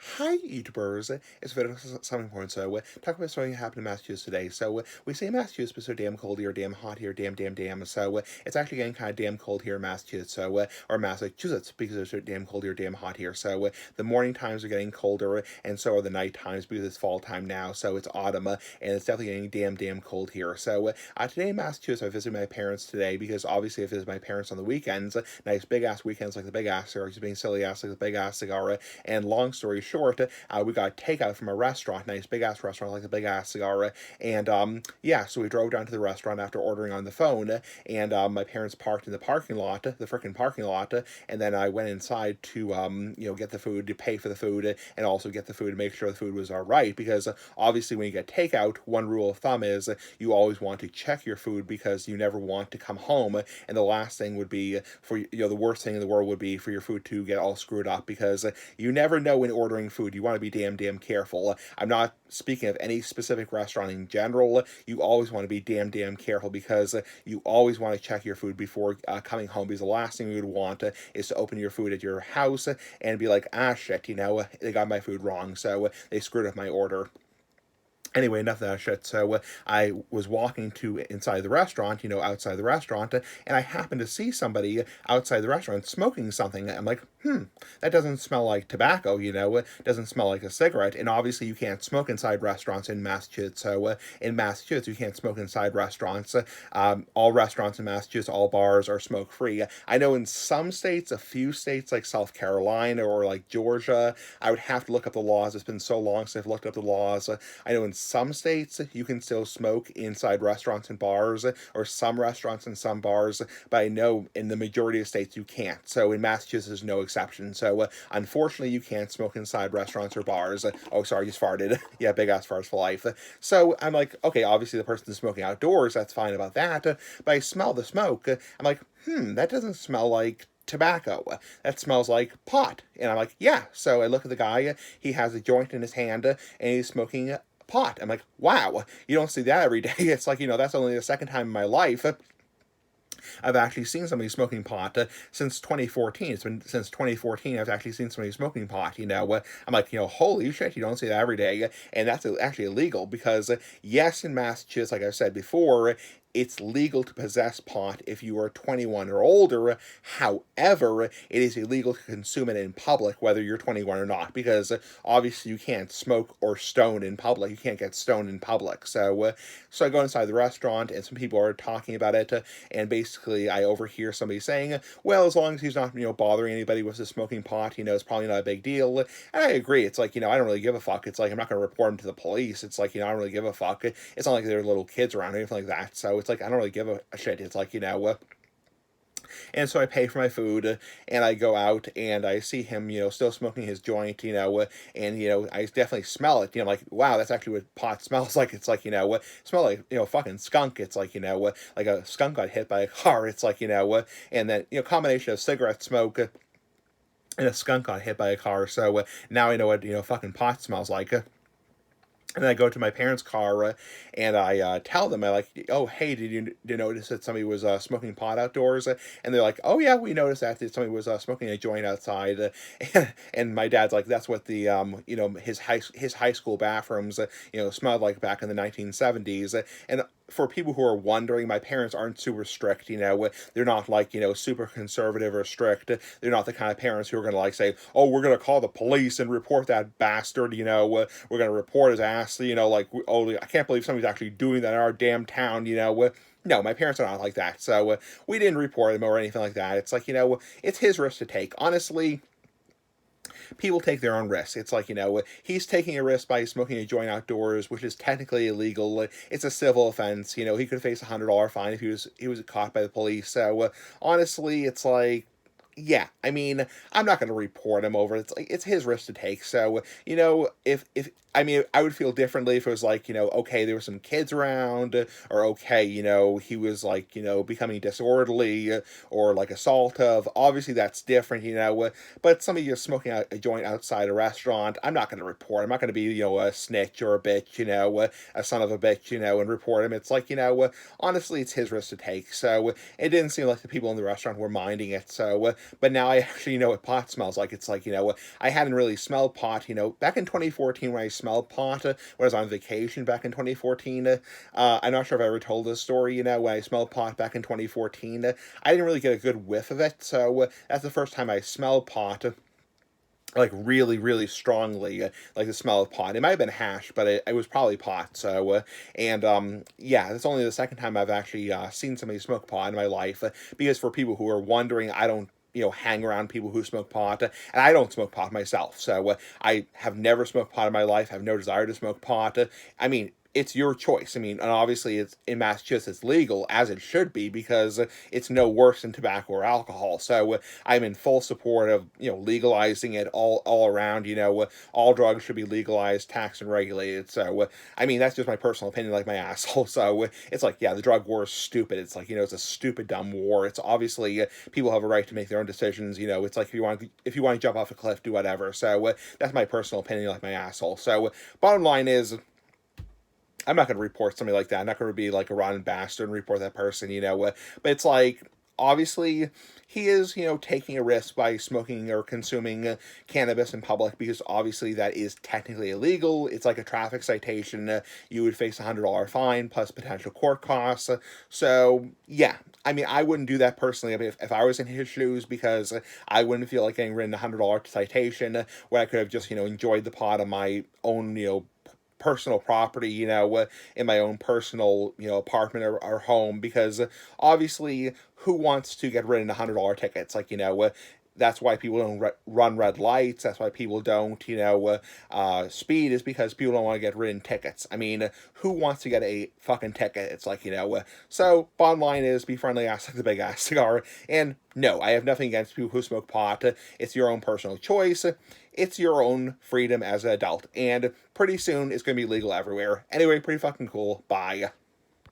Hi, YouTubers. It's Video 7 so talk about something that happened in Massachusetts today. We say Massachusetts is so damn cold here, damn hot here, damn. It's actually getting kind of damn cold here in Massachusetts, or Massachusetts, because it's so damn cold here, damn hot here. The morning times are getting colder, and so are the night times because it's fall time now. So it's autumn, and it's definitely getting damn cold here. Today in Massachusetts, I visited my parents today because obviously I visit my parents on the weekends. Nice big ass weekends like the big ass cigar, just being silly ass like the big ass cigar. And long story short, we got takeout from a restaurant, nice big ass restaurant like the big ass cigar. And yeah, so we drove down to the restaurant after ordering on the phone, and my parents parked in the parking lot, the freaking parking lot, and then I went inside to get the food, to pay for the food, and also get the food to make sure the food was all right. Because obviously, when you get takeout, one rule of thumb is you always want to check your food because you never want to come home, and the last thing would be for the worst thing in the world would be for your food to get all screwed up because you never know when ordering food. You want to be damn careful. I'm not speaking of any specific restaurant in general. You always want to be damn careful because you always want to check your food before coming home, because the last thing you would want is to open your food at your house and be like, ah shit, they got my food wrong, so they screwed up my order. Anyway, enough of that shit. I was walking to inside the restaurant, outside the restaurant, and I happened to see somebody outside the restaurant smoking something. I'm like, that doesn't smell like tobacco, it doesn't smell like a cigarette. And obviously, you can't smoke inside restaurants in Massachusetts. In Massachusetts, you can't smoke inside restaurants. All restaurants in Massachusetts, all bars are smoke free. I know in some states, a few states like South Carolina or like Georgia, I would have to look up the laws. It's been so long since I've looked up the laws. I know in some states you can still smoke inside restaurants and bars, or some restaurants and some bars, but I know in the majority of states you can't. So in Massachusetts, there's no exception. Unfortunately, you can't smoke inside restaurants or bars. Oh, sorry, just farted. Yeah, big ass farts for life. So I'm like, okay, obviously the person's smoking outdoors. That's fine about that. But I smell the smoke. I'm like, that doesn't smell like tobacco. That smells like pot. And I'm like, yeah. So I look at the guy. He has a joint in his hand, and he's smoking pot. I'm like, wow, you don't see that every day. It's like, that's only the second time in my life I've actually seen somebody smoking pot since 2014. It's been since 2014 I've actually seen somebody smoking pot. I'm like, holy shit, you don't see that every day. And that's actually illegal because, yes, in Massachusetts, like I've said before, it's legal to possess pot if you are 21 or older. However, it is illegal to consume it in public, whether you're 21 or not, because obviously you can't smoke or stone in public. You can't get stoned in public. So I go inside the restaurant, and some people are talking about it, and basically I overhear somebody saying, well, as long as he's not, bothering anybody with the smoking pot, it's probably not a big deal. And I agree. It's like, I don't really give a fuck. It's like, I'm not going to report him to the police. It's like, I don't really give a fuck. It's not like there are little kids around or anything like that. So it's like, I don't really give a shit. It's like, and so I pay for my food, and I go out and I see him, still smoking his joint, and I definitely smell it. Like, wow, that's actually what pot smells like. It's like, smell like, fucking skunk. It's like, like a skunk got hit by a car. It's like, and then combination of cigarette smoke and a skunk got hit by a car. So now I know what fucking pot smells like. And I go to my parents' car, and I tell them, I like, oh, hey, did you notice that somebody was smoking pot outdoors? And they're like, oh yeah, we noticed that somebody was smoking a joint outside. And my dad's like, that's what the his high school bathrooms smelled like back in the 1970s. And for people who are wondering, my parents aren't super strict. They're not like super conservative or strict. They're not the kind of parents who are going to like say, oh, we're going to call the police and report that bastard. We're going to report his ass. Like, oh, I can't believe somebody's actually doing that in our damn town. No, my parents are not like that. So we didn't report him or anything like that. It's like, it's his risk to take. Honestly, people take their own risks. It's like, he's taking a risk by smoking a joint outdoors, which is technically illegal. It's a civil offense. He could face $100 fine if he was caught by the police. So honestly, it's like, yeah, I mean, I'm not going to report him over. It's like, it's his risk to take. So, if I mean, I would feel differently if it was like, okay, there were some kids around, or okay, he was like, becoming disorderly, or like assaultive. Obviously, that's different, but somebody just smoking a joint outside a restaurant, I'm not going to report. I'm not going to be, a snitch or a bitch, a son of a bitch, and report him. It's like, honestly, it's his risk to take. So it didn't seem like the people in the restaurant were minding it. So but now I actually know what pot smells like. It's like, I hadn't really smelled pot, back in 2014 when I smelled pot, when I was on vacation back in 2014. I'm not sure if I ever told this story, when I smelled pot back in 2014. I didn't really get a good whiff of it, so that's the first time I smelled pot like really, really strongly, like the smell of pot. It might have been hash, but it was probably pot. So, and yeah, that's only the second time I've actually seen somebody smoke pot in my life. Because for people who are wondering, I don't. Hang around people who smoke pot, and I don't smoke pot myself. So I have never smoked pot in my life. I have no desire to smoke pot. I mean, it's your choice. I mean, and obviously it's in Massachusetts legal, as it should be, because it's no worse than tobacco or alcohol. So I'm in full support of legalizing it all around. All drugs should be legalized, taxed, and regulated. So I mean, that's just my personal opinion, like my asshole. So it's like, yeah, the drug war is stupid. It's like, it's a stupid, dumb war. It's obviously people have a right to make their own decisions. It's like if you want to jump off a cliff, do whatever. So that's my personal opinion, like my asshole. So bottom line is, I'm not going to report somebody like that. I'm not going to be like a rotten bastard and report that person, but it's like, obviously, he is, taking a risk by smoking or consuming cannabis in public, because obviously that is technically illegal. It's like a traffic citation. You would face $100 fine plus potential court costs. So, yeah. I mean, I wouldn't do that personally. I mean, if I was in his shoes, because I wouldn't feel like getting written a $100 citation when I could have just, enjoyed the pot on my own, personal property, in my own personal, apartment or home, because obviously who wants to get written $100 tickets? Like, that's why people don't run red lights. That's why people don't, speed, is because people don't want to get written tickets. I mean, who wants to get a fucking ticket? It's like, so bottom line is, be friendly, ass like the big ass cigar. And no, I have nothing against people who smoke pot. It's your own personal choice. It's your own freedom as an adult. And pretty soon it's going to be legal everywhere. Anyway, pretty fucking cool. Bye.